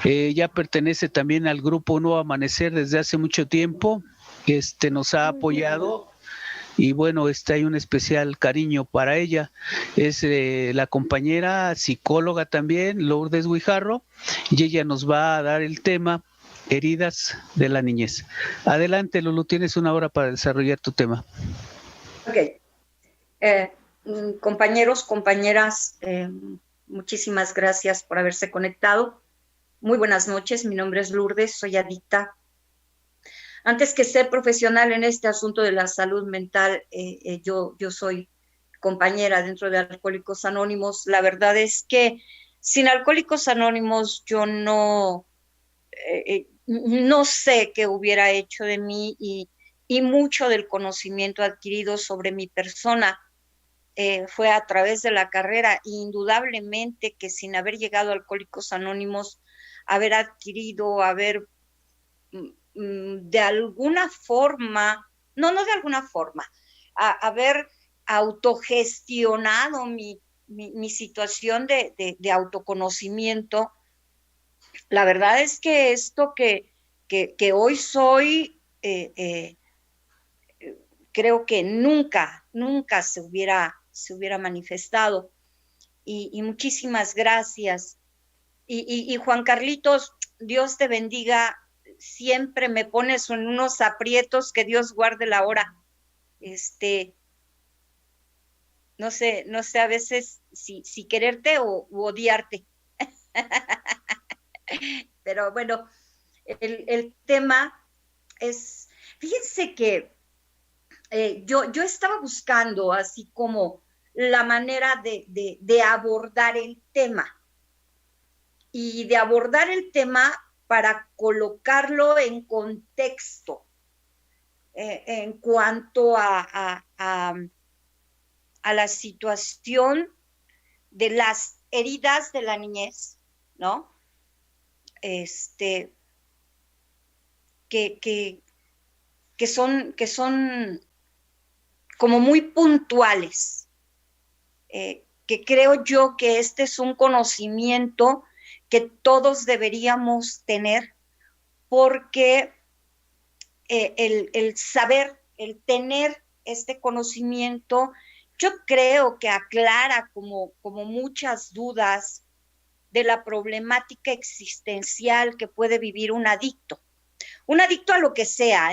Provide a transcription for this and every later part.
Ya pertenece también al grupo Nuevo Amanecer desde hace mucho tiempo. Nos ha apoyado y bueno, hay un especial cariño para ella. Es la compañera psicóloga también, Lourdes Guijarro, y ella nos va a dar el tema heridas de la niñez. Adelante, Lulu, tienes una hora para desarrollar tu tema. Ok. Compañeros, compañeras, muchísimas gracias por haberse conectado. Muy buenas noches, mi nombre es Lourdes, soy adicta. Antes que ser profesional en este asunto de la salud mental, yo soy compañera dentro de Alcohólicos Anónimos. La verdad es que sin Alcohólicos Anónimos yo no sé qué hubiera hecho de mí y mucho del conocimiento adquirido sobre mi persona fue a través de la carrera. Indudablemente que sin haber llegado a Alcohólicos Anónimos, haber adquirido, haber de alguna forma, no de alguna forma, haber autogestionado mi situación de autoconocimiento. La verdad es que esto que hoy soy, creo que nunca se hubiera manifestado. Y muchísimas gracias. Y Juan Carlitos, Dios te bendiga. Siempre me pones en unos aprietos, que Dios guarde la hora. No sé a veces si quererte u odiarte. Pero bueno, el tema es, fíjense que yo estaba buscando así como la manera de abordar el tema y de abordar el tema para colocarlo en contexto en cuanto a la situación de las heridas de la niñez, ¿no? Que son como muy puntuales, que creo yo que este es un conocimiento que todos deberíamos tener, porque el saber, el tener este conocimiento, yo creo que aclara como muchas dudas de la problemática existencial que puede vivir un adicto a lo que sea,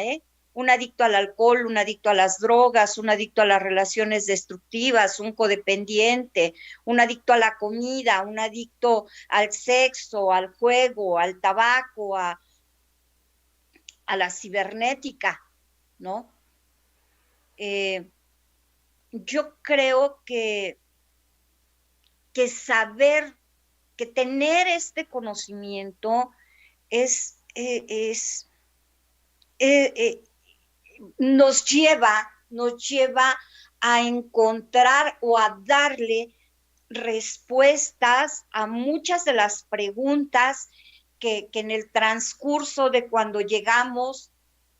un adicto al alcohol, un adicto a las drogas, un adicto a las relaciones destructivas, un codependiente, un adicto a la comida, un adicto al sexo, al juego, al tabaco, a la cibernética, ¿no? Yo creo que saber, que tener este conocimiento es nos lleva a encontrar o a darle respuestas a muchas de las preguntas que en el transcurso de cuando llegamos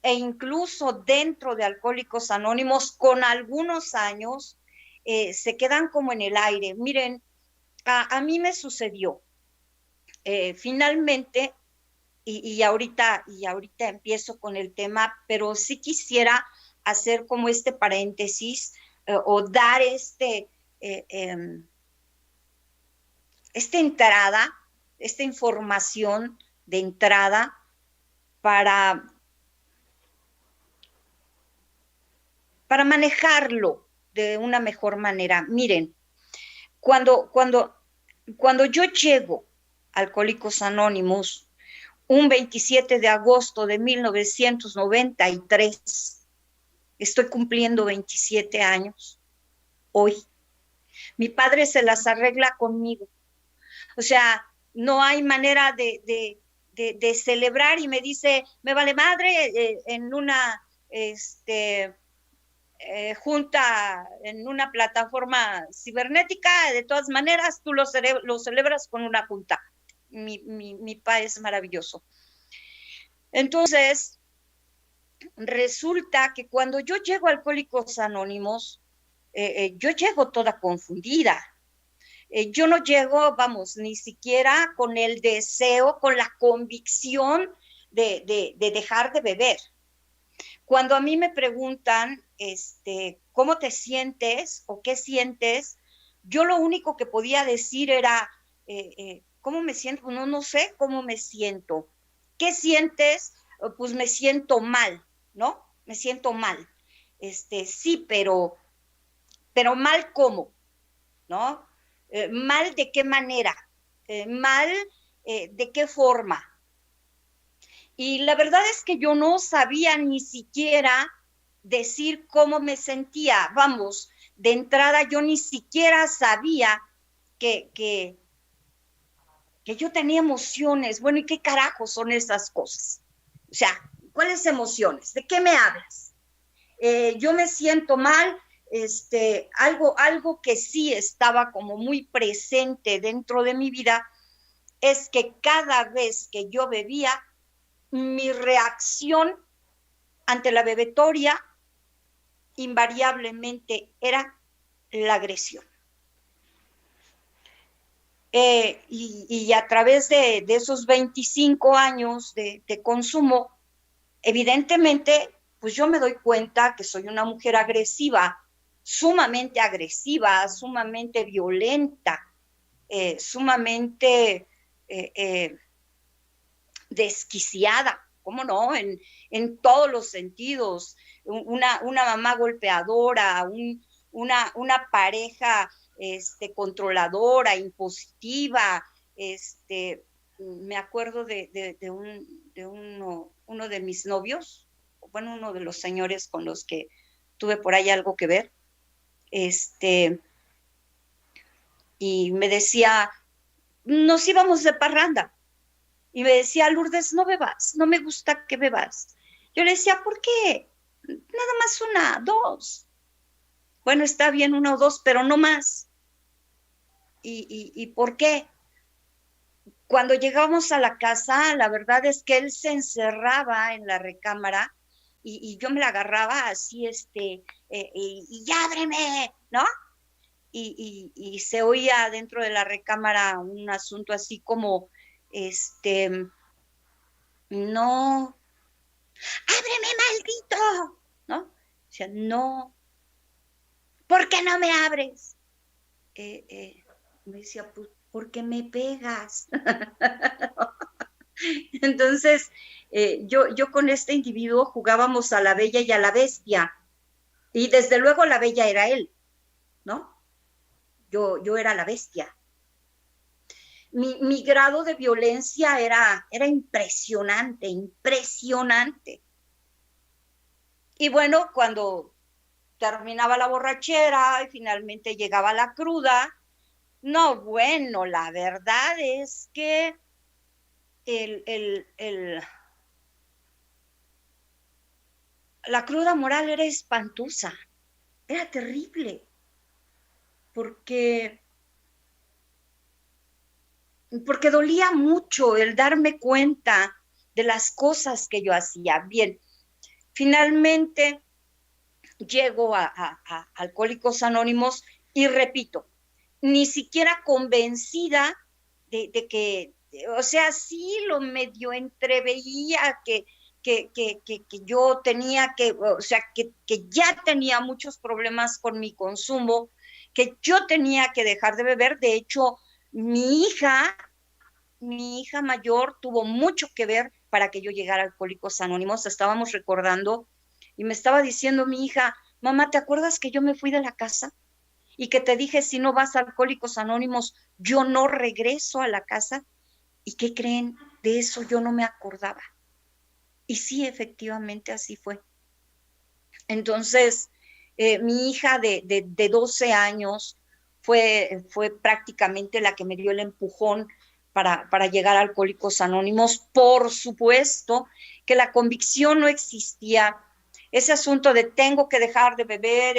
e incluso dentro de Alcohólicos Anónimos con algunos años se quedan como en el aire. Miren, a mí me sucedió finalmente. Y ahorita empiezo con el tema, pero sí quisiera hacer como este paréntesis o dar esta información de entrada para manejarlo de una mejor manera. Miren, cuando yo llego a Alcohólicos Anónimos, un 27 de agosto de 1993, estoy cumpliendo 27 años hoy. Mi padre se las arregla conmigo. O sea, no hay manera de celebrar, y me dice, me vale madre, en una junta, en una plataforma cibernética, de todas maneras, tú lo celebras con una junta. Mi padre es maravilloso. Entonces, resulta que cuando yo llego a Alcohólicos Anónimos, yo llego toda confundida. Yo no llego, vamos, ni siquiera con el deseo, con la convicción de dejar de beber. Cuando a mí me preguntan, ¿cómo te sientes o qué sientes? Yo lo único que podía decir era, ¿cómo me siento? No, no sé cómo me siento. ¿Qué sientes? Pues me siento mal, ¿no? Me siento mal. Sí, pero mal cómo, ¿no? Mal de qué manera, mal de qué forma. Y la verdad es que yo no sabía ni siquiera decir cómo me sentía. Vamos, de entrada yo ni siquiera sabía que yo tenía emociones. Bueno, ¿y qué carajo son esas cosas? O sea, ¿cuáles emociones? ¿De qué me hablas? Yo me siento mal. Algo que sí estaba como muy presente dentro de mi vida es que cada vez que yo bebía, mi reacción ante la bebetoria invariablemente era la agresión. Y a través de esos 25 años de consumo, evidentemente, pues yo me doy cuenta que soy una mujer agresiva, sumamente violenta, sumamente desquiciada, ¿cómo no? En todos los sentidos, una mamá golpeadora, una pareja controladora, impositiva, me acuerdo de uno de mis novios, bueno, uno de los señores con los que tuve por ahí algo que ver, y me decía, nos íbamos de parranda, y me decía, Lourdes, no bebas, no me gusta que bebas. Yo le decía, ¿por qué? Nada más una, dos. Bueno, está bien una o dos, pero no más. ¿Y por qué? Cuando llegamos a la casa, la verdad es que él se encerraba en la recámara y yo me la agarraba así, y ya ábreme, ¿no? Y se oía dentro de la recámara un asunto así como, no, ábreme, maldito, ¿no? O sea, no, ¿por qué no me abres? Me decía, pues, ¿por qué me pegas? Entonces, yo con este individuo jugábamos a la bella y a la bestia, y desde luego la bella era él, ¿no? Yo era la bestia. Mi grado de violencia era impresionante, impresionante. Y bueno, cuando terminaba la borrachera y finalmente llegaba la cruda, no, bueno, la verdad es que la cruda moral era espantosa, era terrible, porque, porque dolía mucho el darme cuenta de las cosas que yo hacía. Bien, finalmente llego a Alcohólicos Anónimos y repito, ni siquiera convencida de que, o sea, sí lo medio entreveía que yo tenía o sea, que ya tenía muchos problemas con mi consumo, que yo tenía que dejar de beber. De hecho, mi hija mayor tuvo mucho que ver para que yo llegara a Alcohólicos Anónimos. Estábamos recordando y me estaba diciendo mi hija, mamá, ¿te acuerdas que yo me fui de la casa? Y que te dije, si no vas a Alcohólicos Anónimos, yo no regreso a la casa. ¿Y qué creen? De eso yo no me acordaba. Y sí, efectivamente así fue. Entonces, mi hija de 12 años fue prácticamente la que me dio el empujón para llegar a Alcohólicos Anónimos. Por supuesto que la convicción no existía. Ese asunto de tengo que dejar de beber,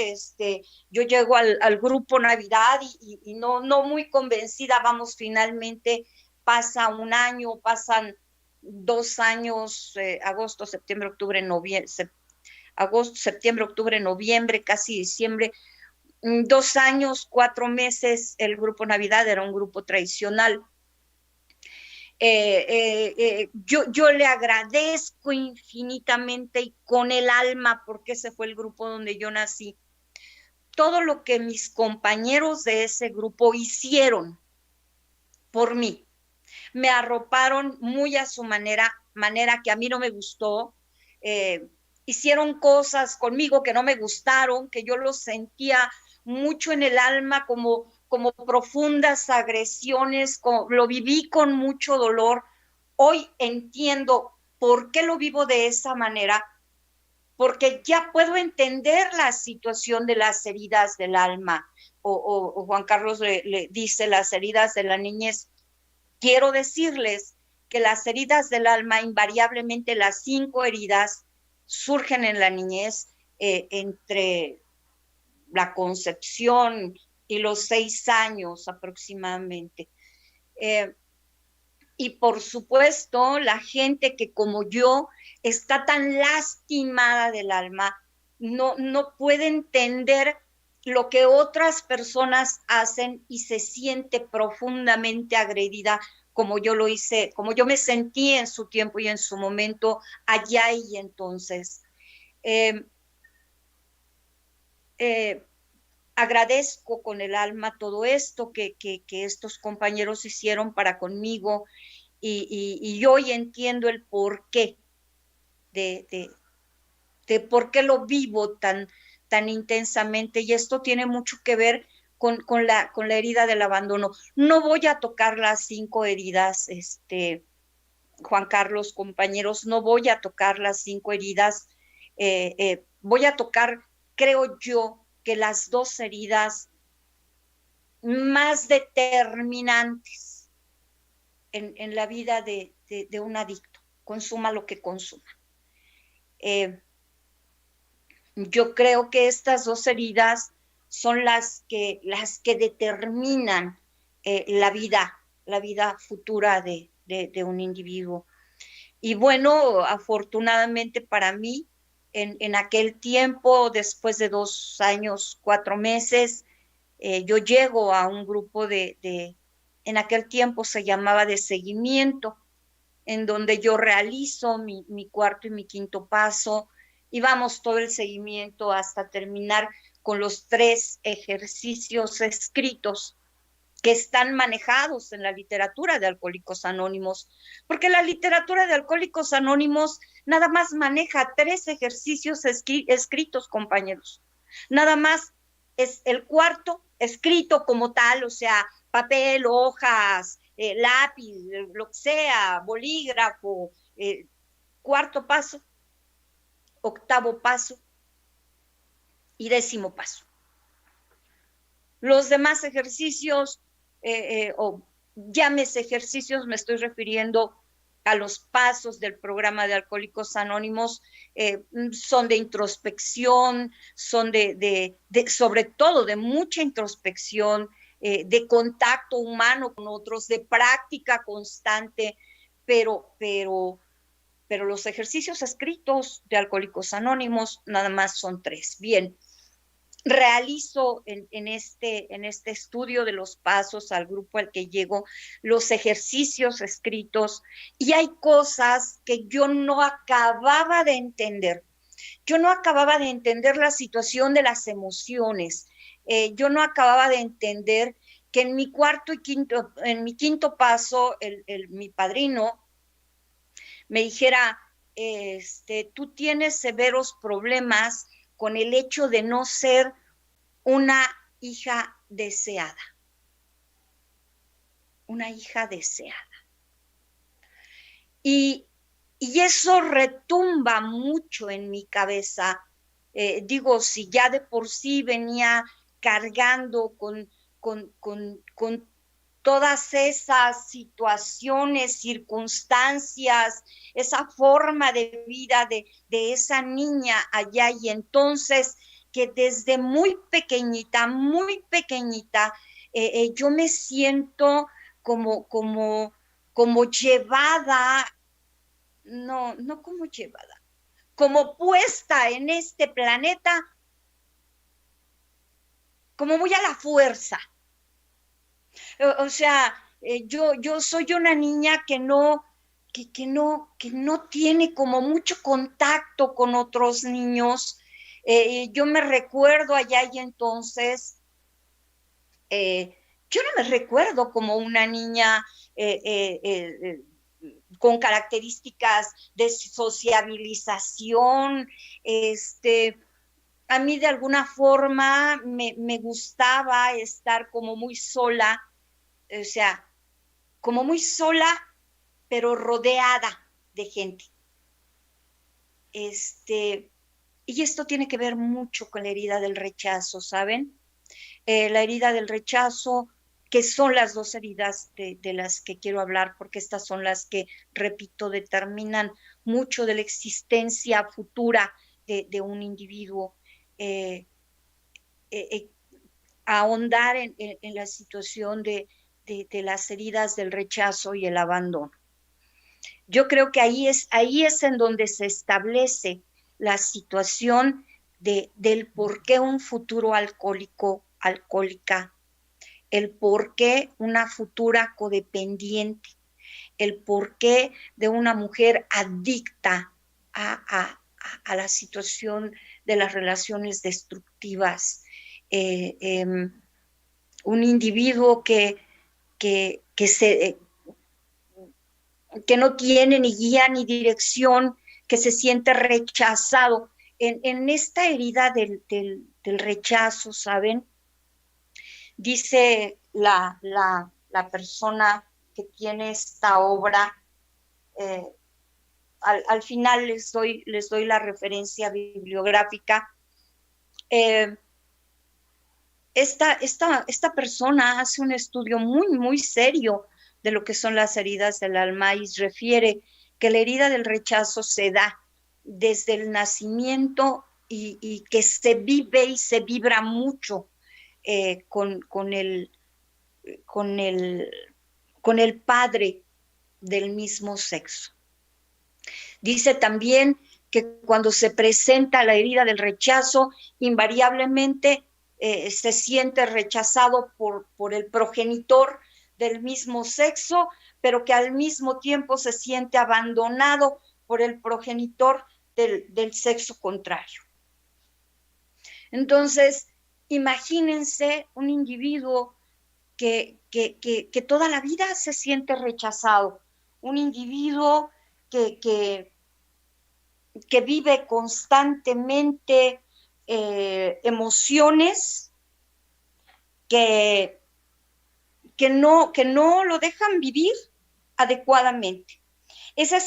yo llego al grupo Navidad y no muy convencida, vamos, finalmente pasa un año, pasan 2 años, agosto, septiembre, octubre, noviembre, agosto, septiembre, octubre, noviembre, casi diciembre. 2 años, 4 meses, el Grupo Navidad era un grupo tradicional. Yo le agradezco infinitamente y con el alma, porque ese fue el grupo donde yo nací, todo lo que mis compañeros de ese grupo hicieron por mí. Me arroparon muy a su manera que a mí no me gustó. Hicieron cosas conmigo que no me gustaron, que yo los sentía mucho en el alma como profundas agresiones, lo viví con mucho dolor. Hoy entiendo por qué lo vivo de esa manera, porque ya puedo entender la situación de las heridas del alma, o Juan Carlos le dice las heridas de la niñez. Quiero decirles que las heridas del alma, invariablemente las 5 heridas, surgen en la niñez, entre la concepción y los 6 años aproximadamente. Y por supuesto, la gente que como yo está tan lastimada del alma, no puede entender lo que otras personas hacen y se siente profundamente agredida, como yo lo hice, como yo me sentí en su tiempo y en su momento, allá y entonces. Eh, eh, Agradezco con el alma todo esto que estos compañeros hicieron para conmigo, y hoy entiendo el porqué de por qué lo vivo tan intensamente, y esto tiene mucho que ver con la herida del abandono. No voy a tocar las 5 heridas, Juan Carlos, compañeros, no voy a tocar las 5 heridas, voy a tocar, creo yo, que las 2 heridas más determinantes en la vida de un adicto, consuma lo que consuma. Yo creo que estas 2 heridas son las que determinan la vida futura de un individuo. Y bueno, afortunadamente para mí, en aquel tiempo, después de 2 años, 4 meses, yo llego a un grupo en aquel tiempo se llamaba de seguimiento, en donde yo realizo mi cuarto y mi quinto paso, y vamos todo el seguimiento hasta terminar con los 3 ejercicios escritos que están manejados en la literatura de Alcohólicos Anónimos, porque la literatura de Alcohólicos Anónimos nada más maneja 3 ejercicios escritos, compañeros. Nada más es el cuarto escrito como tal, o sea, papel, hojas, lápiz, lo que sea, bolígrafo, cuarto paso, octavo paso y 10º paso. Los demás ejercicios, o llámese ejercicios, me estoy refiriendo a los pasos del programa de Alcohólicos Anónimos, son de introspección, son sobre todo de mucha introspección, de contacto humano con otros, de práctica constante, pero los ejercicios escritos de Alcohólicos Anónimos nada más son 3. Bien. Realizo en este estudio de los pasos al grupo al que llego, los ejercicios escritos, y hay cosas que yo no acababa de entender. Yo no acababa de entender la situación de las emociones. Yo no acababa de entender que en mi quinto paso, mi padrino me dijera, tú tienes severos problemas con el hecho de no ser una hija deseada. Una hija deseada. Y eso retumba mucho en mi cabeza. Digo, si ya de por sí venía cargando con todas esas situaciones, circunstancias, esa forma de vida de esa niña allá, y entonces que desde muy pequeñita, yo me siento como llevada, no como llevada, como puesta en este planeta como muy a la fuerza. O sea, yo soy una niña que no tiene como mucho contacto con otros niños. Yo me recuerdo allá y entonces, yo no me recuerdo como una niña con características de sociabilización. A mí de alguna forma me gustaba estar como muy sola, o sea, como muy sola, pero rodeada de gente. Y esto tiene que ver mucho con la herida del rechazo, ¿saben? La herida del rechazo, que son las dos heridas de las que quiero hablar, porque estas son las que, repito, determinan mucho de la existencia futura de un individuo. Eh, eh, Ahondar en la situación de las heridas del rechazo y el abandono. Yo creo que ahí es en donde se establece la situación del por qué un futuro alcohólica, el por qué una futura codependiente, el por qué de una mujer adicta a la situación de las relaciones destructivas. Un individuo que no tiene ni guía ni dirección, que se siente rechazado. En esta herida del rechazo, ¿saben? Dice la persona que tiene esta obra, al final les doy la referencia bibliográfica. Esta persona hace un estudio muy, muy serio de lo que son las heridas del alma y refiere que la herida del rechazo se da desde el nacimiento y que se vive y se vibra mucho con el padre del mismo sexo. Dice también que cuando se presenta la herida del rechazo, invariablemente se siente rechazado por el progenitor del mismo sexo, pero que al mismo tiempo se siente abandonado por el progenitor del sexo contrario. Entonces, imagínense un individuo que toda la vida se siente rechazado, un individuo que vive constantemente emociones que no lo dejan vivir adecuadamente. Esas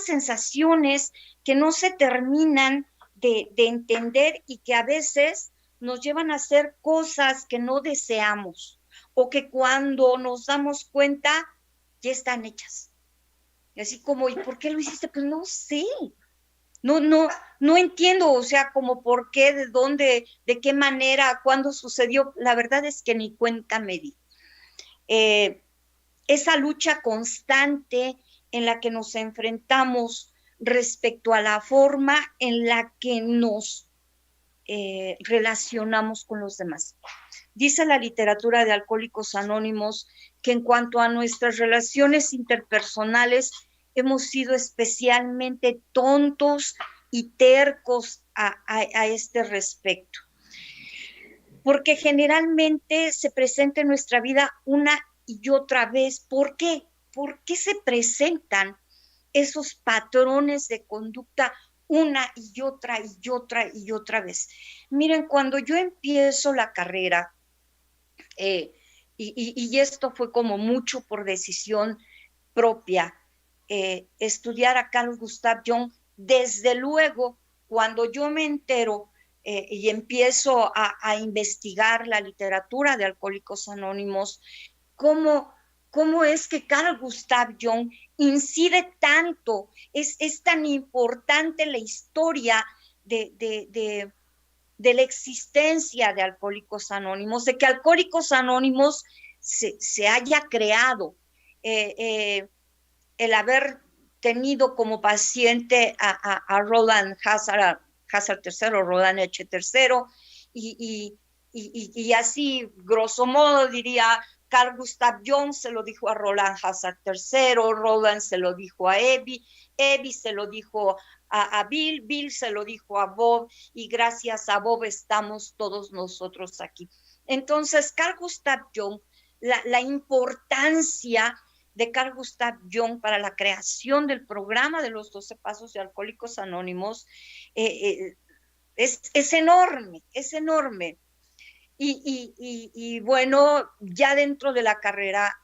sensaciones que no se terminan de entender y que a veces nos llevan a hacer cosas que no deseamos o que cuando nos damos cuenta ya están hechas. Y así como, ¿y por qué lo hiciste? Pues no sé. No entiendo, o sea, como por qué, de dónde, de qué manera, cuándo sucedió. La verdad es que ni cuenta me di. Esa lucha constante en la que nos enfrentamos respecto a la forma en la que nos relacionamos con los demás. Dice la literatura de Alcohólicos Anónimos que en cuanto a nuestras relaciones interpersonales hemos sido especialmente tontos y tercos a este respecto. Porque generalmente se presenta en nuestra vida una y otra vez. ¿Por qué? ¿Por qué se presentan esos patrones de conducta una y otra y otra y otra vez? Miren, cuando yo empiezo la carrera, y esto fue como mucho por decisión propia, estudiar a Carl Gustav Jung, desde luego, cuando yo me entero y empiezo a investigar la literatura de Alcohólicos Anónimos, cómo es que Carl Gustav Jung incide tanto, es tan importante la historia de la existencia de Alcohólicos Anónimos, de que Alcohólicos Anónimos se haya creado, el haber tenido como paciente a Roland Hazard III, Roland H. III, y y así, grosso modo, diría, Carl Gustav Jung se lo dijo a Roland Hazard III, Roland se lo dijo a Evie se lo dijo a Bill se lo dijo a Bob, y gracias a Bob estamos todos nosotros aquí. Entonces, Carl Gustav Jung, la importancia de Carl Gustav Jung para la creación del programa de los 12 Pasos de Alcohólicos Anónimos es enorme, es enorme. Y bueno, ya dentro de la carrera,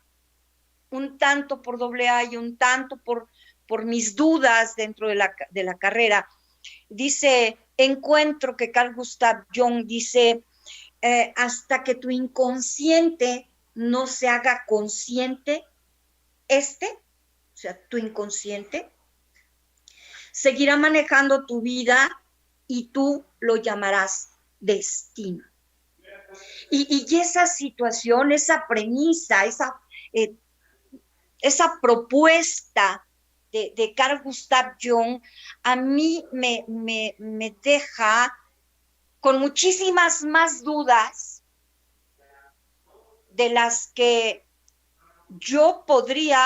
un tanto por AA y un tanto por mis dudas dentro de la carrera, encuentro que Carl Gustav Jung dice, hasta que tu inconsciente no se haga consciente, o sea, tu inconsciente, seguirá manejando tu vida y tú lo llamarás destino. Y esa situación, esa premisa, esa propuesta de Carl Gustav Jung, a mí me deja con muchísimas más dudas de las que yo podría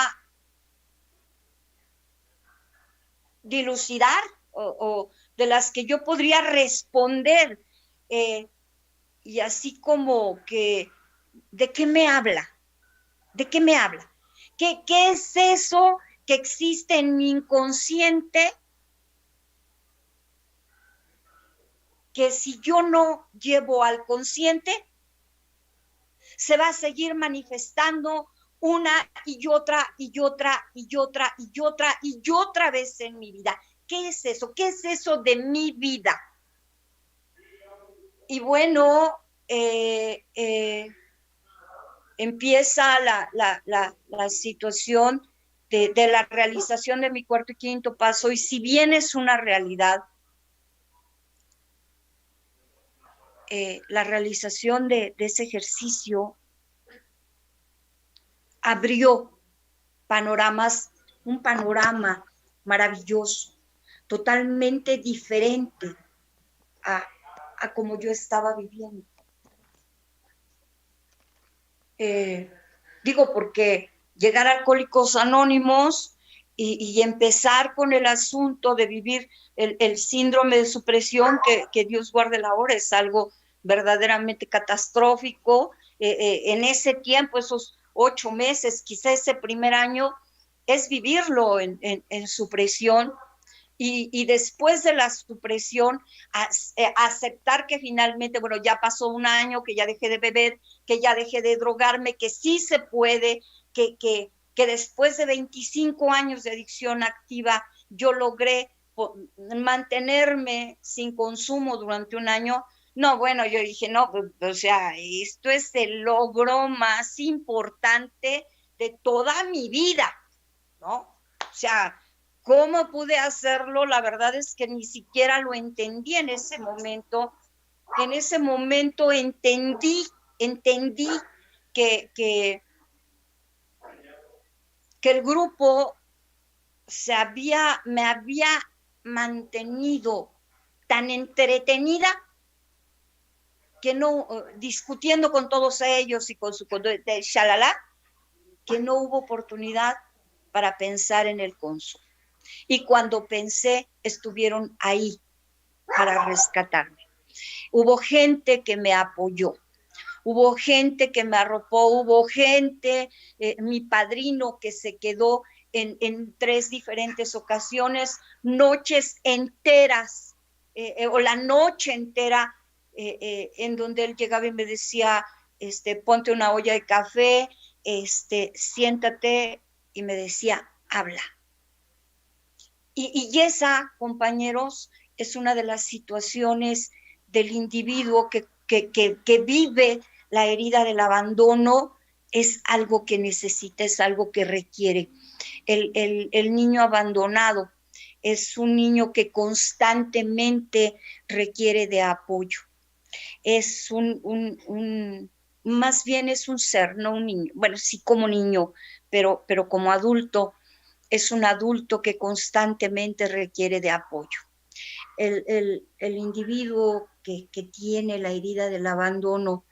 dilucidar o de las que yo podría responder. Y así como que, ¿de qué me habla? ¿De qué me habla? ¿Qué es eso que existe en mi inconsciente que si yo no llevo al consciente, se va a seguir manifestando una y otra y otra y otra y otra y otra vez en mi vida? ¿Qué es eso? ¿Qué es eso de mi vida? Y bueno, empieza la situación de la realización de mi cuarto y quinto paso, y si bien es una realidad, la realización de ese ejercicio abrió un panorama maravilloso, totalmente diferente a como yo estaba viviendo. Digo, porque llegar a Alcohólicos Anónimos y empezar con el asunto de vivir el síndrome de supresión, que Dios guarde la hora, es algo verdaderamente catastrófico. En ese tiempo, esos 8 meses, quizá ese primer año, es vivirlo en supresión. Y después de la supresión, aceptar que finalmente, bueno, ya pasó un año, que ya dejé de beber, que ya dejé de drogarme, que sí se puede, que después de 25 años de adicción activa, yo logré mantenerme sin consumo durante un año. No, bueno, yo dije, no, o sea, esto es el logro más importante de toda mi vida, ¿no? O sea, ¿cómo pude hacerlo? La verdad es que ni siquiera lo entendí en ese momento. En ese momento entendí que el grupo me había mantenido tan entretenida que no, discutiendo con todos ellos y con su shalala, que no hubo oportunidad para pensar en el consumo. Y cuando pensé, estuvieron ahí para rescatarme. Hubo gente que me apoyó, hubo gente que me arropó, hubo gente, mi padrino que se quedó en 3 diferentes ocasiones, noches enteras, o la noche entera, en donde él llegaba y me decía, ponte una olla de café, siéntate, y me decía, habla. Y esa, compañeros, es una de las situaciones del individuo que vive la herida del abandono. Es algo que necesita, es algo que requiere. El niño abandonado es un niño que constantemente requiere de apoyo. Es más bien es un ser, no un niño. Bueno, sí como niño, pero como adulto, es un adulto que constantemente requiere de apoyo. El individuo que tiene la herida del abandono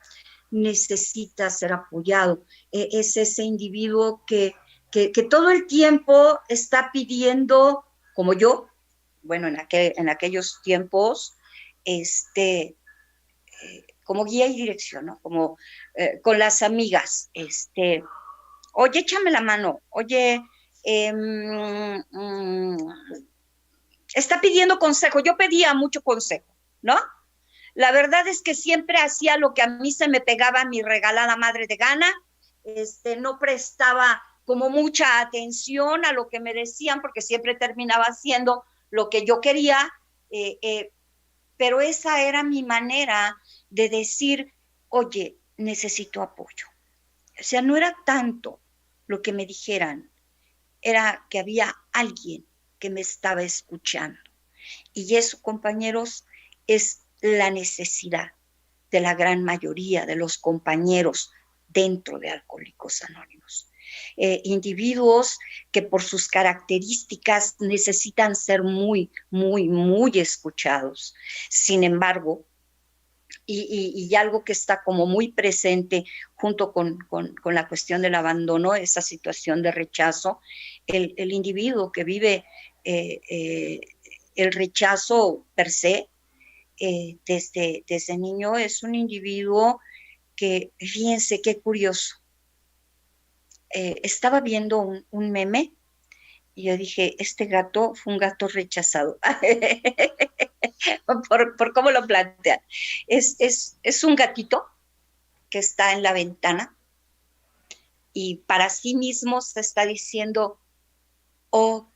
necesita ser apoyado. Es ese individuo que todo el tiempo está pidiendo, como yo, bueno, en aquellos tiempos, como guía y dirección, ¿no? Como con las amigas, oye, échame la mano, oye, está pidiendo consejo. Yo pedía mucho consejo, ¿no? La verdad es que siempre hacía lo que a mí se me pegaba mi regalada madre de gana, no prestaba como mucha atención a lo que me decían porque siempre terminaba haciendo lo que yo quería, pero esa era mi manera de decir, oye, necesito apoyo. O sea, no era tanto lo que me dijeran, era que había alguien que me estaba escuchando. Y eso, compañeros, es la necesidad de la gran mayoría de los compañeros dentro de Alcohólicos Anónimos. Individuos que por sus características necesitan ser muy, muy, muy escuchados. Sin embargo, y algo que está como muy presente junto con la cuestión del abandono, esa situación de rechazo, el individuo que vive el rechazo per se, desde niño, es un individuo que, fíjense qué curioso, estaba viendo un meme y yo dije, este gato fue un gato rechazado. por cómo lo plantean. Es un gatito que está en la ventana y para sí mismo se está diciendo, oh,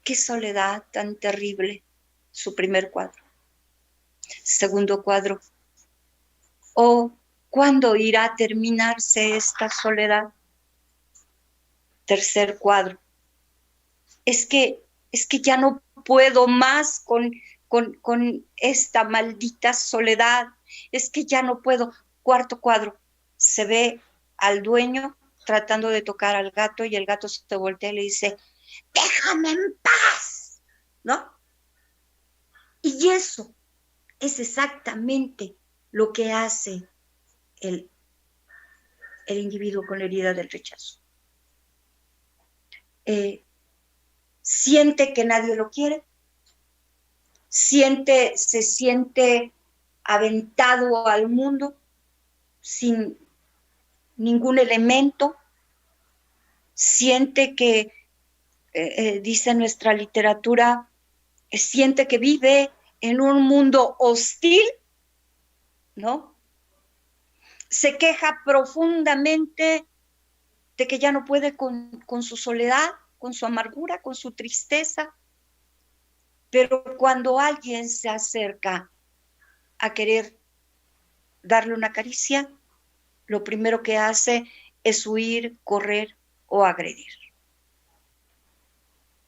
qué soledad tan terrible. Su primer cuadro. Segundo cuadro, oh, ¿cuándo irá a terminarse esta soledad? Tercer cuadro, es que ya no puedo más con esta maldita soledad, es que ya no puedo. Cuarto cuadro, se ve al dueño tratando de tocar al gato y el gato se voltea y le dice, déjame en paz, ¿no? Y eso es exactamente lo que hace el individuo con la herida del rechazo. Siente que nadie lo quiere, se siente aventado al mundo sin ningún elemento, siente que, dice nuestra literatura, siente que vive en un mundo hostil, ¿no? Se queja profundamente de que ya no puede con su soledad, con su amargura, con su tristeza, pero cuando alguien se acerca a querer darle una caricia, lo primero que hace es huir, correr o agredir.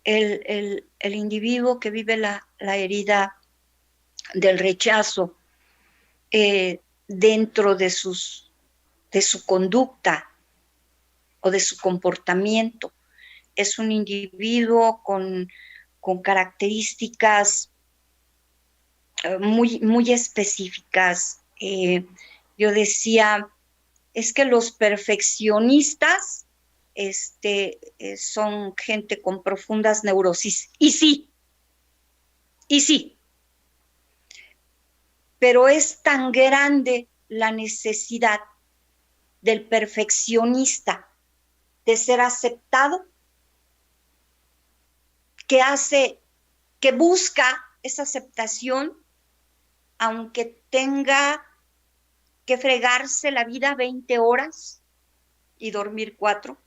El individuo que vive la herida del rechazo dentro de su conducta o de su comportamiento es un individuo con características muy, muy específicas. Yo decía, es que los perfeccionistas son gente con profundas neurosis. Y sí, pero es tan grande la necesidad del perfeccionista de ser aceptado que busca esa aceptación aunque tenga que fregarse la vida 20 horas y dormir 4,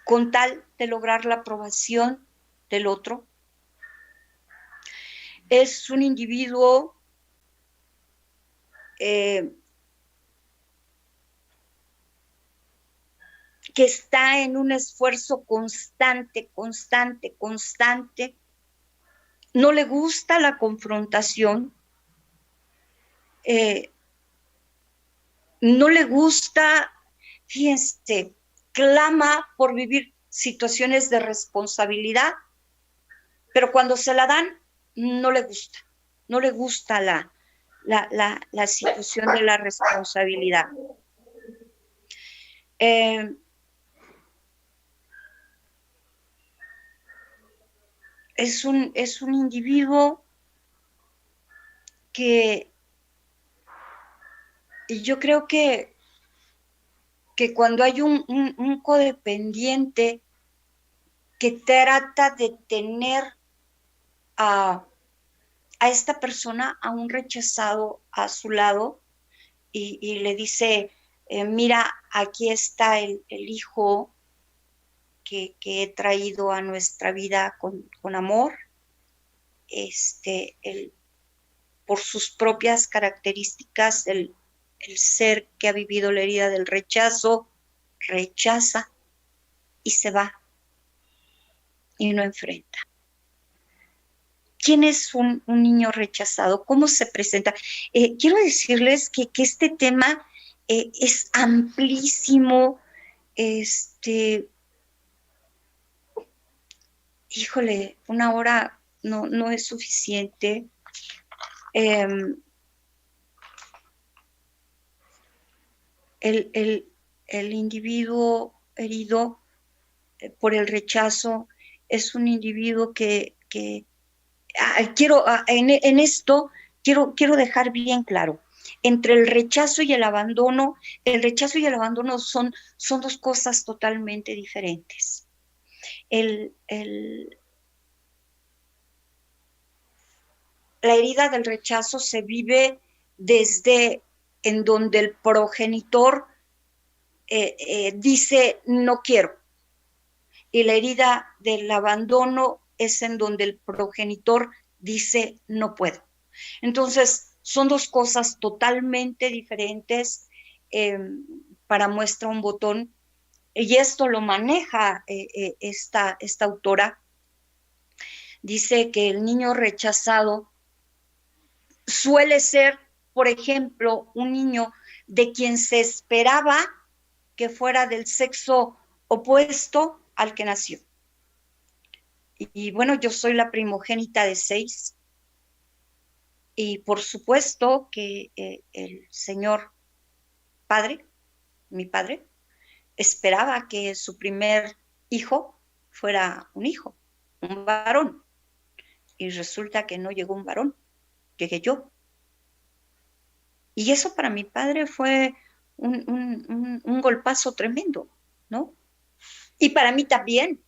con tal de lograr la aprobación del otro. Es un individuo que está en un esfuerzo constante. No le gusta la confrontación. No le gusta, fíjense, clama por vivir situaciones de responsabilidad, pero cuando se la dan, no le gusta la situación de la responsabilidad. Es un individuo que yo creo que cuando hay un codependiente que trata de tener a esta persona, a un rechazado a su lado, y le dice, mira, aquí está el hijo que he traído a nuestra vida con amor, por sus propias características, el ser que ha vivido la herida del rechazo, rechaza y se va y no enfrenta. ¿Quién es un niño rechazado? ¿Cómo se presenta? Quiero decirles que este tema es amplísimo. Híjole, una hora no es suficiente. El individuo herido por el rechazo es un individuo que en esto quiero dejar bien claro, entre el rechazo y el abandono son dos cosas totalmente diferentes. La herida del rechazo se vive desde en donde el progenitor dice no quiero, y la herida del abandono es en donde el progenitor dice no puedo. Entonces, son dos cosas totalmente diferentes. Para muestra un botón, y esto lo maneja esta autora. Dice que el niño rechazado suele ser, por ejemplo, un niño de quien se esperaba que fuera del sexo opuesto al que nació. Y bueno, yo soy la primogénita de 6, y por supuesto que el señor padre, mi padre, esperaba que su primer hijo fuera un hijo, un varón, y resulta que no llegó un varón, llegué yo. Y eso para mi padre fue un golpazo tremendo, ¿no? Y para mí también,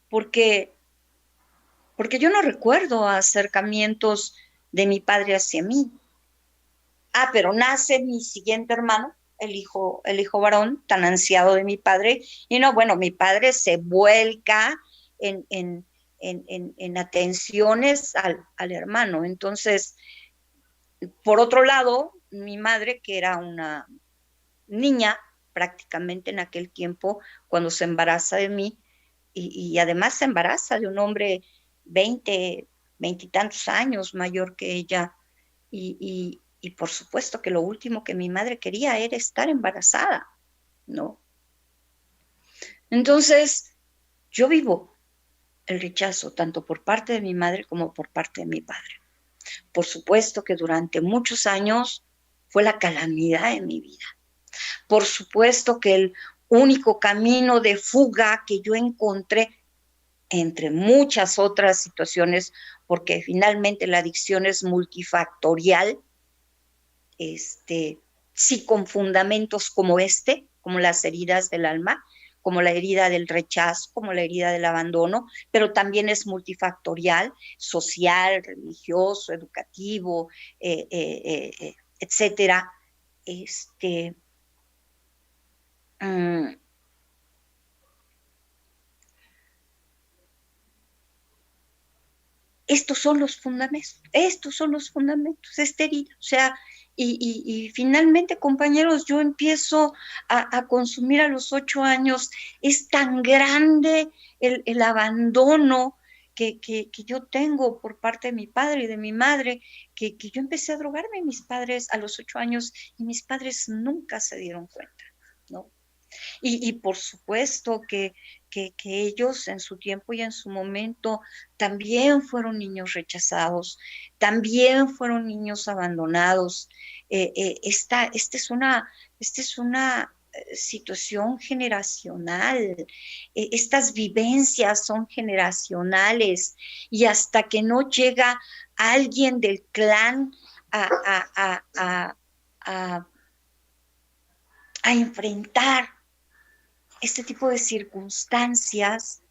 porque yo no recuerdo acercamientos de mi padre hacia mí. Pero nace mi siguiente hermano, el hijo varón, tan ansiado de mi padre, y no, bueno, mi padre se vuelca en atenciones al hermano. Entonces, por otro lado, mi madre, que era una niña prácticamente en aquel tiempo, cuando se embaraza de mí, y además se embaraza de un hombre 20 y tantos años mayor que ella, y por supuesto que lo último que mi madre quería era estar embarazada, ¿no? Entonces, yo vivo el rechazo tanto por parte de mi madre como por parte de mi padre. Por supuesto que durante muchos años fue la calamidad de mi vida. Por supuesto que el único camino de fuga que yo encontré, entre muchas otras situaciones, porque finalmente la adicción es multifactorial, sí, con fundamentos como como las heridas del alma, como la herida del rechazo, como la herida del abandono, pero también es multifactorial, social, religioso, educativo, etcétera. Estos son los fundamentos, esta herida. O sea, y finalmente, compañeros, yo empiezo a consumir a los 8 años. Es tan grande el abandono que yo tengo por parte de mi padre y de mi madre, que yo empecé a drogarme mis padres a los 8 años, y mis padres nunca se dieron cuenta, ¿no? Y por supuesto que que ellos en su tiempo y en su momento también fueron niños rechazados, también fueron niños abandonados. Esta es una situación generacional. Estas vivencias son generacionales y hasta que no llega alguien del clan a enfrentar este tipo de circunstancias,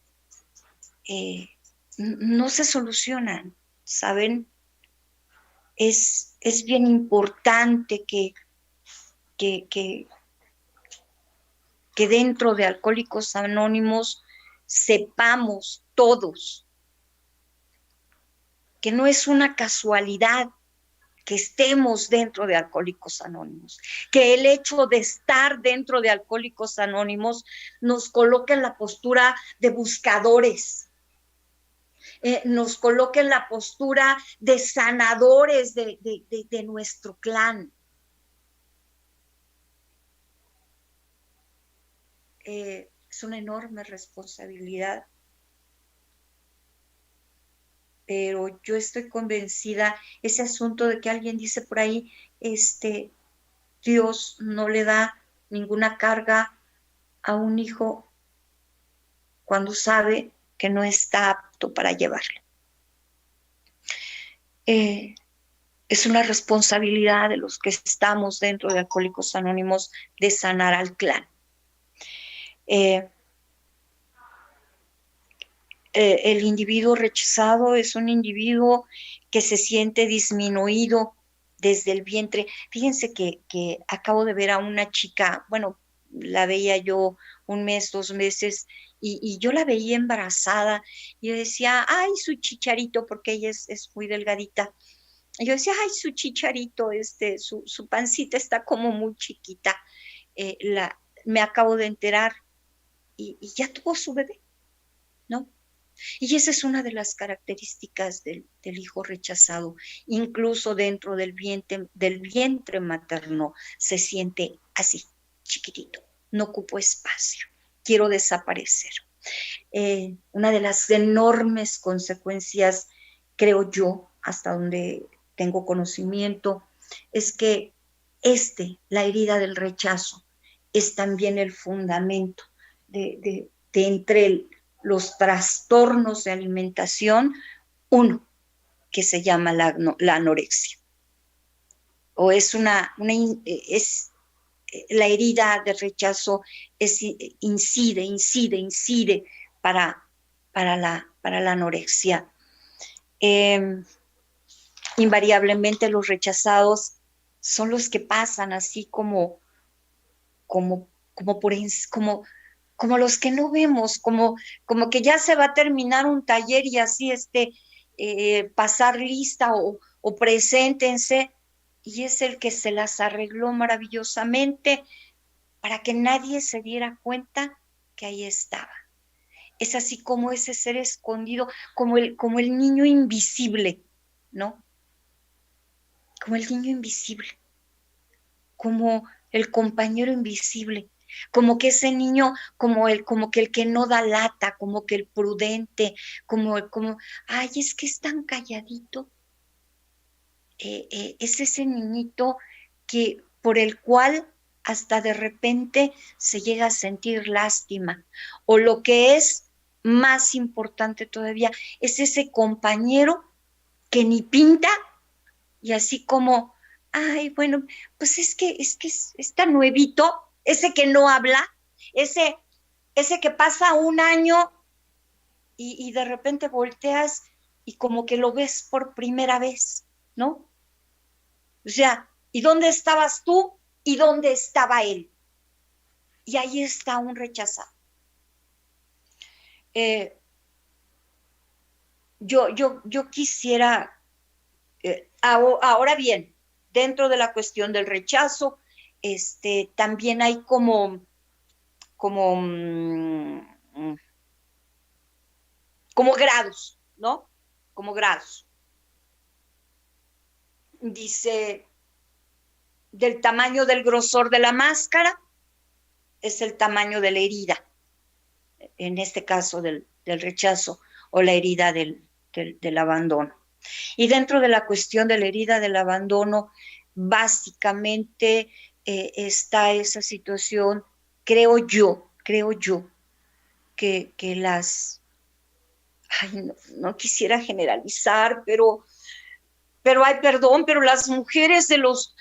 no se solucionan, ¿saben? Es bien importante que dentro de Alcohólicos Anónimos sepamos todos que no es una casualidad que estemos dentro de Alcohólicos Anónimos, que el hecho de estar dentro de Alcohólicos Anónimos nos coloca en la postura de buscadores, nos coloca en la postura de sanadores de nuestro clan. Es una enorme responsabilidad, pero yo estoy convencida, ese asunto de que alguien dice por ahí, Dios no le da ninguna carga a un hijo cuando sabe que no está apto para llevarlo. Es una responsabilidad de los que estamos dentro de Alcohólicos Anónimos de sanar al clan. El individuo rechazado es un individuo que se siente disminuido desde el vientre. Fíjense que acabo de ver a una chica, bueno, la veía yo 1 mes, 2 meses, y yo la veía embarazada, y yo decía, ay, su chicharito, porque ella es muy delgadita. Y yo decía, ay, su chicharito, su pancita está como muy chiquita. Me acabo de enterar, y ya tuvo su bebé, ¿no? Y esa es una de las características del hijo rechazado. Incluso dentro del vientre materno se siente así, chiquitito. No ocupo espacio, quiero desaparecer. Una de las enormes consecuencias, creo yo, hasta donde tengo conocimiento, es que la herida del rechazo, es también el fundamento de entre los trastornos de alimentación, uno que se llama la anorexia. O es la herida de rechazo incide para la anorexia. Invariablemente los rechazados son los que pasan así como los que no vemos, como que ya se va a terminar un taller y así pasar lista o preséntense, y es el que se las arregló maravillosamente para que nadie se diera cuenta que ahí estaba. Es así como ese ser escondido, como el niño invisible, ¿no? Como el niño invisible, como el compañero invisible, como que ese niño, como que el que no da lata, como que el prudente, como ay, es que es tan calladito. Es ese niñito por el cual hasta de repente se llega a sentir lástima, o lo que es más importante todavía, es ese compañero que ni pinta, y así como, ay, bueno, pues es que está nuevito, ese que no habla, ese que pasa 1 año y de repente volteas y como que lo ves por primera vez, ¿no? O sea, ¿y dónde estabas tú? ¿Y dónde estaba él? Y ahí está un rechazado. Yo quisiera, ahora bien, dentro de la cuestión del rechazo, también hay como grados, ¿no? Como grados. Dice, del tamaño del grosor de la máscara es el tamaño de la herida. en este caso del rechazo o la herida del abandono. Y dentro de la cuestión de la herida del abandono, básicamente está esa situación, creo yo, que las, ay, no quisiera generalizar, pero hay perdón, pero las mujeres de los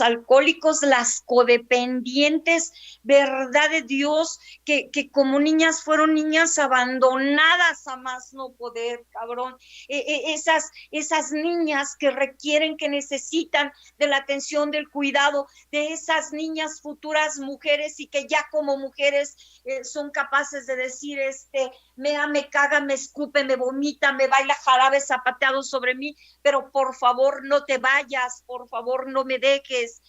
alcohólicos, las codependientes, verdad de Dios, que como niñas fueron niñas abandonadas a más no poder, cabrón. Esas niñas que requieren, que necesitan de la atención, del cuidado, de esas niñas futuras mujeres y que ya como mujeres son capaces de decir, me caga, me escupe, me vomita, me baila jarabe zapateado sobre mí, pero por favor no te vayas, por favor no me dejes,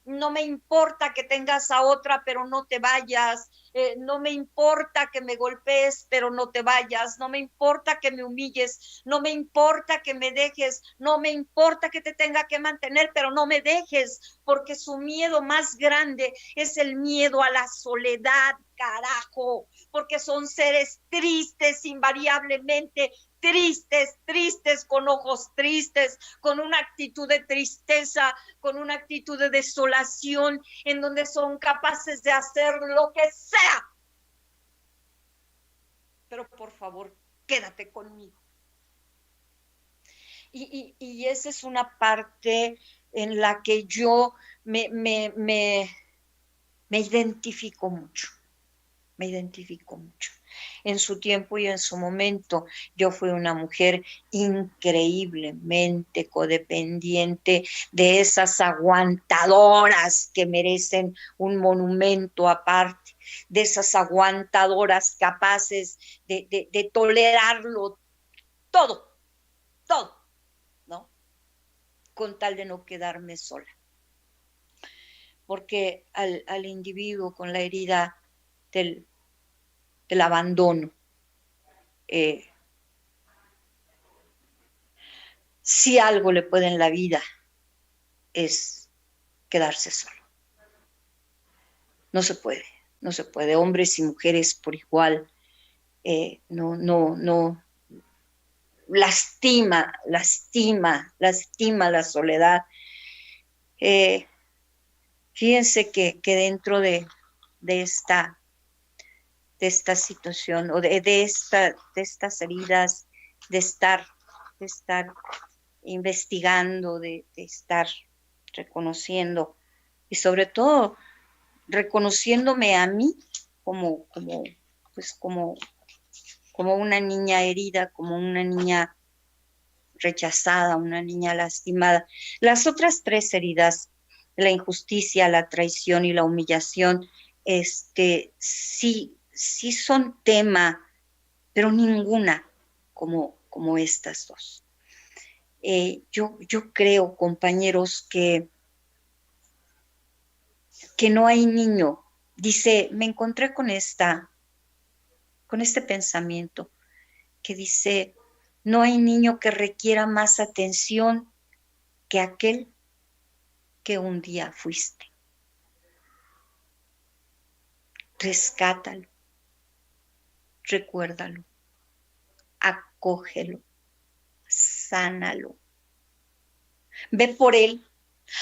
no me importa que tengas a otra, pero no te vayas, no me importa que me golpees, pero no te vayas, no me importa que me humilles, no me importa que me dejes, no me importa que te tenga que mantener, pero no me dejes, porque su miedo más grande es el miedo a la soledad, carajo, porque son seres tristes invariablemente, tristes, con ojos tristes, con una actitud de tristeza, con una actitud de desolación, en donde son capaces de hacer lo que sea. Pero por favor, quédate conmigo. Y esa es una parte en la que yo me identifico mucho. Me identifico mucho. En su tiempo y en su momento, yo fui una mujer increíblemente codependiente, de esas aguantadoras que merecen un monumento aparte, de esas aguantadoras capaces de tolerarlo todo, ¿no? Con tal de no quedarme sola. Porque al individuo con la herida del abandono, si algo le puede en la vida es quedarse solo. No se puede, hombres y mujeres por igual, no, lastima la soledad. Fíjense que dentro de esta situación o de estas heridas, de estar investigando, de estar reconociendo y sobre todo reconociéndome a mí como una niña herida, como una niña rechazada, una niña lastimada. Las otras tres heridas, la injusticia, la traición y la humillación, sí son tema, pero ninguna como estas dos. Yo creo, compañeros, que no hay niño. Dice, me encontré con este pensamiento que dice, no hay niño que requiera más atención que aquel que un día fuiste. Rescátalo, recuérdalo, acógelo, sánalo. Ve por él.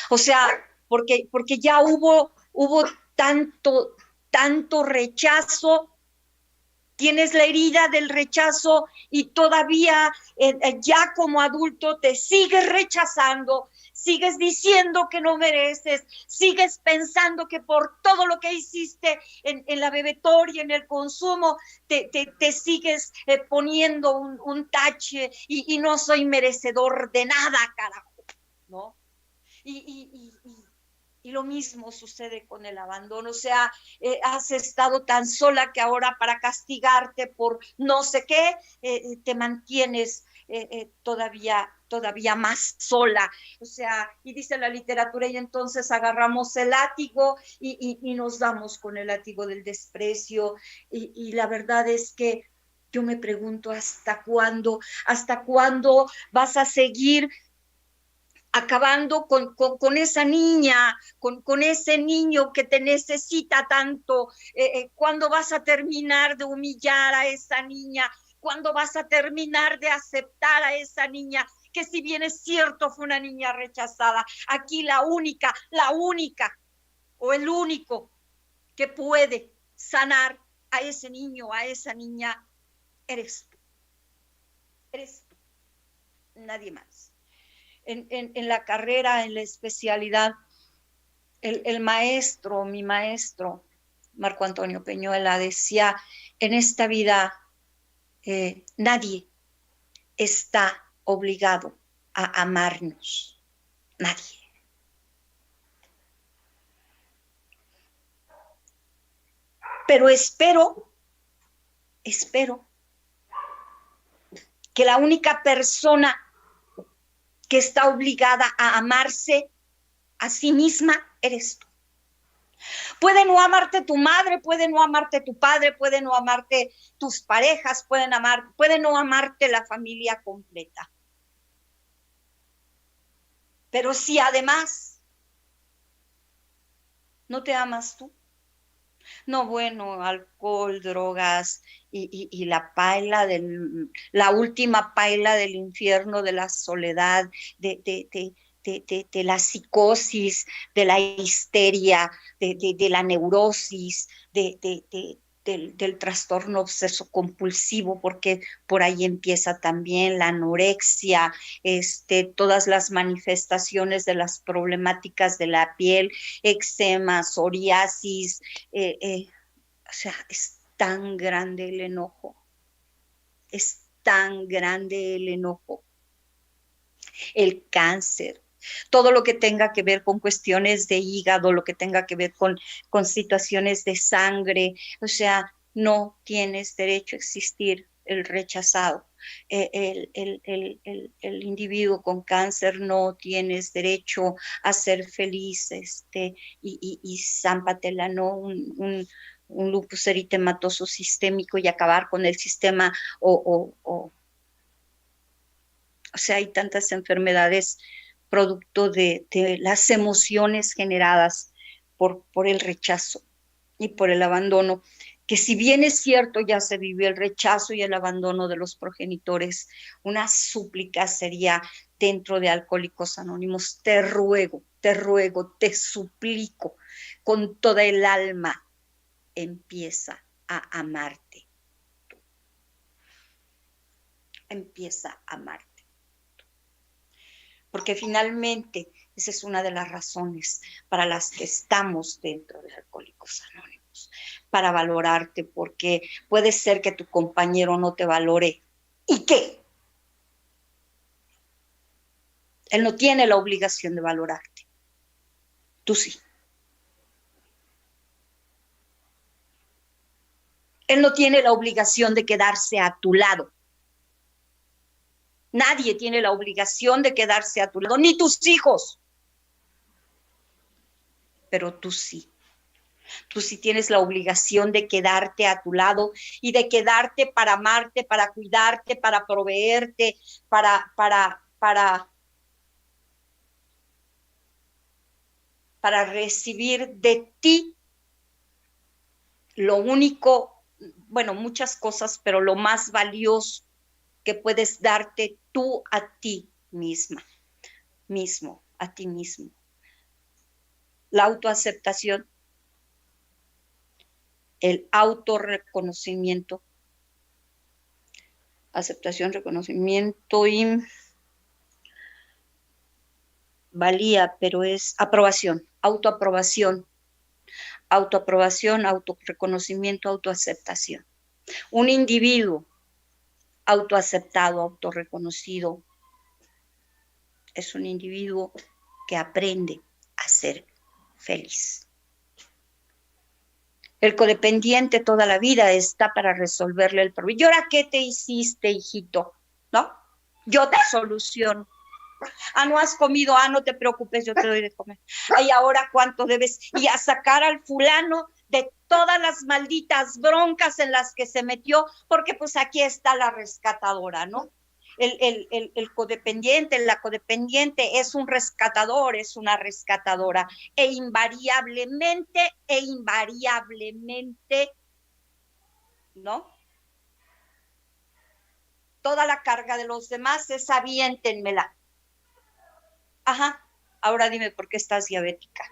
O sea, porque ya hubo tanto rechazo. Tienes la herida del rechazo y todavía ya como adulto te sigues rechazando, sigues diciendo que no mereces, sigues pensando que por todo lo que hiciste en la bebetoria, en el consumo, te sigues poniendo un tache y no soy merecedor de nada, carajo, ¿no? Y lo mismo sucede con el abandono, o sea, has estado tan sola que ahora para castigarte por no sé qué, te mantienes todavía más sola, o sea, y dice la literatura, y entonces agarramos el látigo y nos damos con el látigo del desprecio, y la verdad es que yo me pregunto hasta cuándo vas a seguir acabando con esa niña, con ese niño que te necesita tanto. ¿Cuándo vas a terminar de humillar a esa niña? ¿Cuándo vas a terminar de aceptar a esa niña? Que si bien es cierto fue una niña rechazada, aquí la única o el único que puede sanar a ese niño, a esa niña, eres tú. Eres tú, nadie más. En la carrera, en la especialidad, mi maestro, Marco Antonio Peñuela, decía, en esta vida nadie está obligado a amarnos, nadie. Pero espero que la única persona que está obligada a amarse a sí misma eres tú. Puede no amarte tu madre, puede no amarte tu padre, puede no amarte tus parejas, puede no amarte la familia completa. Pero si además no te amas tú, no, bueno, alcohol, drogas y la última paila del infierno, de la soledad, de la psicosis, de la histeria, de la neurosis, del trastorno obseso compulsivo, porque por ahí empieza también la anorexia, todas las manifestaciones de las problemáticas de la piel, eczema, psoriasis, o sea, es tan grande el enojo, es tan grande el enojo, el cáncer, todo lo que tenga que ver con cuestiones de hígado, lo que tenga que ver con situaciones de sangre, o sea, no tienes derecho a existir el rechazado. El individuo con cáncer no tienes derecho a ser feliz, y zámpatela, ¿no? Un lupus eritematoso sistémico y acabar con el sistema, o sea, hay tantas enfermedades producto de las emociones generadas por el rechazo y por el abandono, que si bien es cierto ya se vivió el rechazo y el abandono de los progenitores, una súplica sería dentro de Alcohólicos Anónimos: te ruego, te suplico, con toda el alma, empieza a amarte. Empieza a amarte. Porque finalmente esa es una de las razones para las que estamos dentro de Alcohólicos Anónimos, para valorarte, porque puede ser que tu compañero no te valore. ¿Y qué? Él no tiene la obligación de valorarte. Tú sí. Él no tiene la obligación de quedarse a tu lado. Nadie tiene la obligación de quedarse a tu lado, ni tus hijos. Pero tú sí. Tú sí tienes la obligación de quedarte a tu lado y de quedarte para amarte, para cuidarte, para proveerte, para recibir de ti lo único, bueno, muchas cosas, pero lo más valioso que puedes darte tú a ti misma, a ti mismo. La autoaceptación, el autorreconocimiento, aceptación, reconocimiento y valía, pero es aprobación, autoaprobación, autorreconocimiento, autoaceptación. Un individuo autoaceptado, autorreconocido, es un individuo que aprende a ser feliz. El codependiente toda la vida está para resolverle el problema. ¿Y ahora qué te hiciste, hijito? ¿No? Yo te soluciono. Ah, no has comido, no te preocupes, yo te doy de comer. Ay, ahora cuánto debes. Y a sacar al fulano de todas las malditas broncas en las que se metió, porque pues aquí está la rescatadora, ¿no? el codependiente, la codependiente es un rescatador, es una rescatadora, e invariablemente, ¿no? Toda la carga de los demás es aviéntenmela. Ajá, ahora dime por qué estás diabética.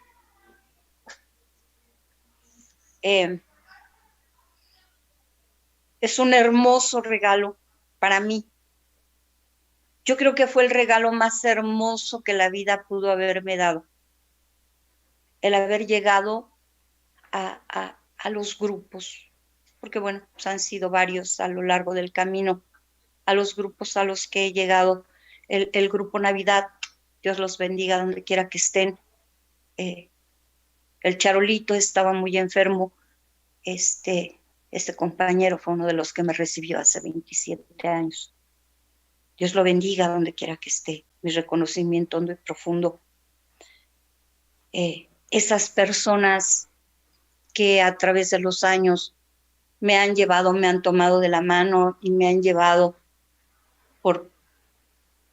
Es un hermoso regalo para mí. Yo creo que fue el regalo más hermoso que la vida pudo haberme dado. El haber llegado a los grupos, porque bueno, pues han sido varios a lo largo del camino, a los grupos a los que he llegado. El grupo Navidad, Dios los bendiga donde quiera que estén. El Charolito estaba muy enfermo. Este compañero fue uno de los que me recibió hace 27 años. Dios lo bendiga donde quiera que esté. Mi reconocimiento hondo y profundo. Esas personas que a través de los años me han llevado, me han tomado de la mano y me han llevado por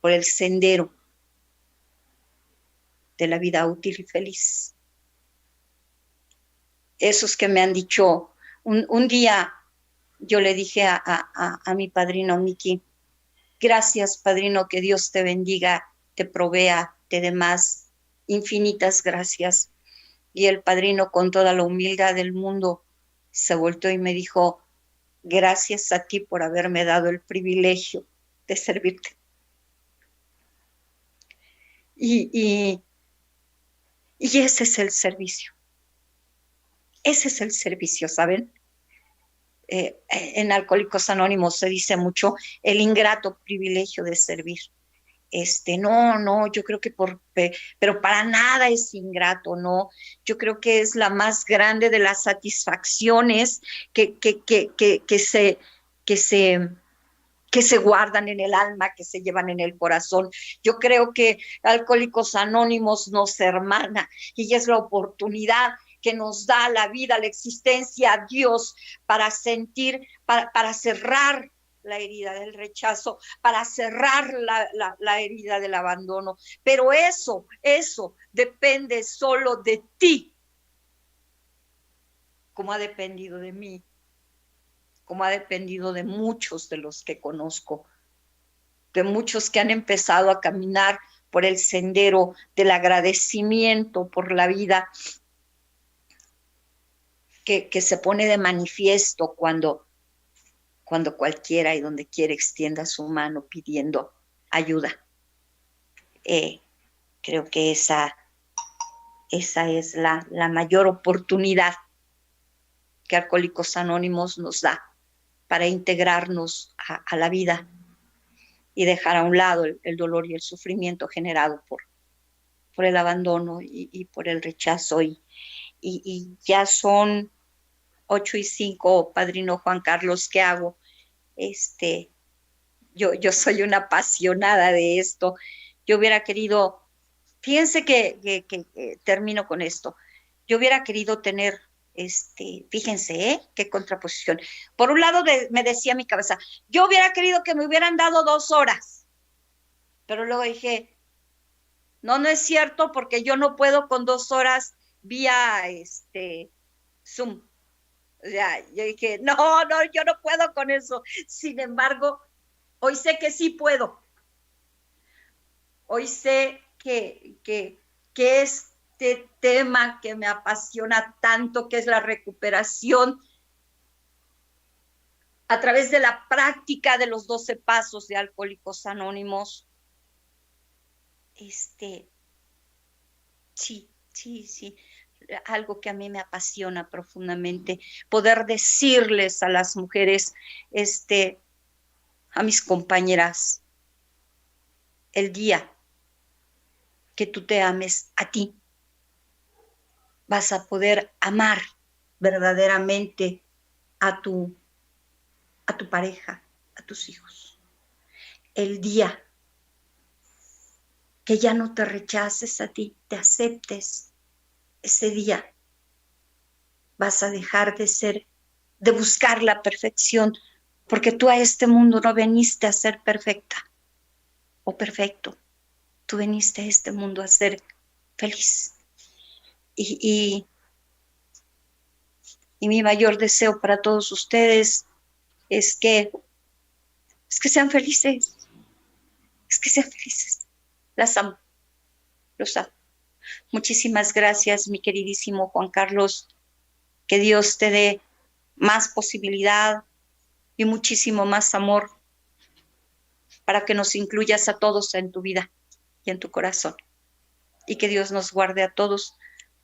el sendero de la vida útil y feliz. Esos que me han dicho, un día yo le dije a mi padrino Miki, gracias padrino, que Dios te bendiga, te provea, te dé más, infinitas gracias. Y el padrino, con toda la humildad del mundo, se volteó y me dijo, gracias a ti por haberme dado el privilegio de servirte. Y ese es el servicio. Ese es el servicio, ¿saben? En Alcohólicos Anónimos se dice mucho el ingrato privilegio de servir. No, yo creo que pero para nada es ingrato, ¿no? Yo creo que es la más grande de las satisfacciones que se guardan en el alma, que se llevan en el corazón. Yo creo que Alcohólicos Anónimos nos hermana y es la oportunidad que nos da la vida, la existencia, Dios, para sentir, para cerrar la herida del rechazo, para cerrar la herida del abandono. Pero eso depende solo de ti, como ha dependido de mí, como ha dependido de muchos de los que conozco, de muchos que han empezado a caminar por el sendero del agradecimiento por la vida, que se pone de manifiesto cuando cualquiera y donde quiera extienda su mano pidiendo ayuda. Creo que esa es la mayor oportunidad que Alcohólicos Anónimos nos da para integrarnos a la vida y dejar a un lado el dolor y el sufrimiento generado por el abandono y por el rechazo. Y ya son 8:05, padrino Juan Carlos, ¿qué hago? Yo soy una apasionada de esto. Yo hubiera querido, fíjense que termino con esto, yo hubiera querido tener, fíjense, qué contraposición. Por un lado me decía mi cabeza, yo hubiera querido que me hubieran dado 2 horas, pero luego dije, no es cierto, porque yo no puedo con 2 horas vía Zoom. O sea, yo dije, no, yo no puedo con eso. Sin embargo, hoy sé que sí puedo. Hoy sé que este tema que me apasiona tanto, que es la recuperación, a través de la práctica de los 12 pasos de Alcohólicos Anónimos, sí, algo que a mí me apasiona profundamente, poder decirles a las mujeres, a mis compañeras, el día que tú te ames a ti, vas a poder amar verdaderamente a tu pareja, a tus hijos. El día que ya no te rechaces a ti, te aceptes, ese día vas a dejar de buscar la perfección, porque tú a este mundo no viniste a ser perfecta, o perfecto. Tú viniste a este mundo a ser feliz. Y mi mayor deseo para todos ustedes es que sean felices. Es que sean felices. Las amo. Los amo. Muchísimas gracias, mi queridísimo Juan Carlos. Que Dios te dé más posibilidad y muchísimo más amor para que nos incluyas a todos en tu vida y en tu corazón. Y que Dios nos guarde a todos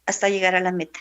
hasta llegar a la meta.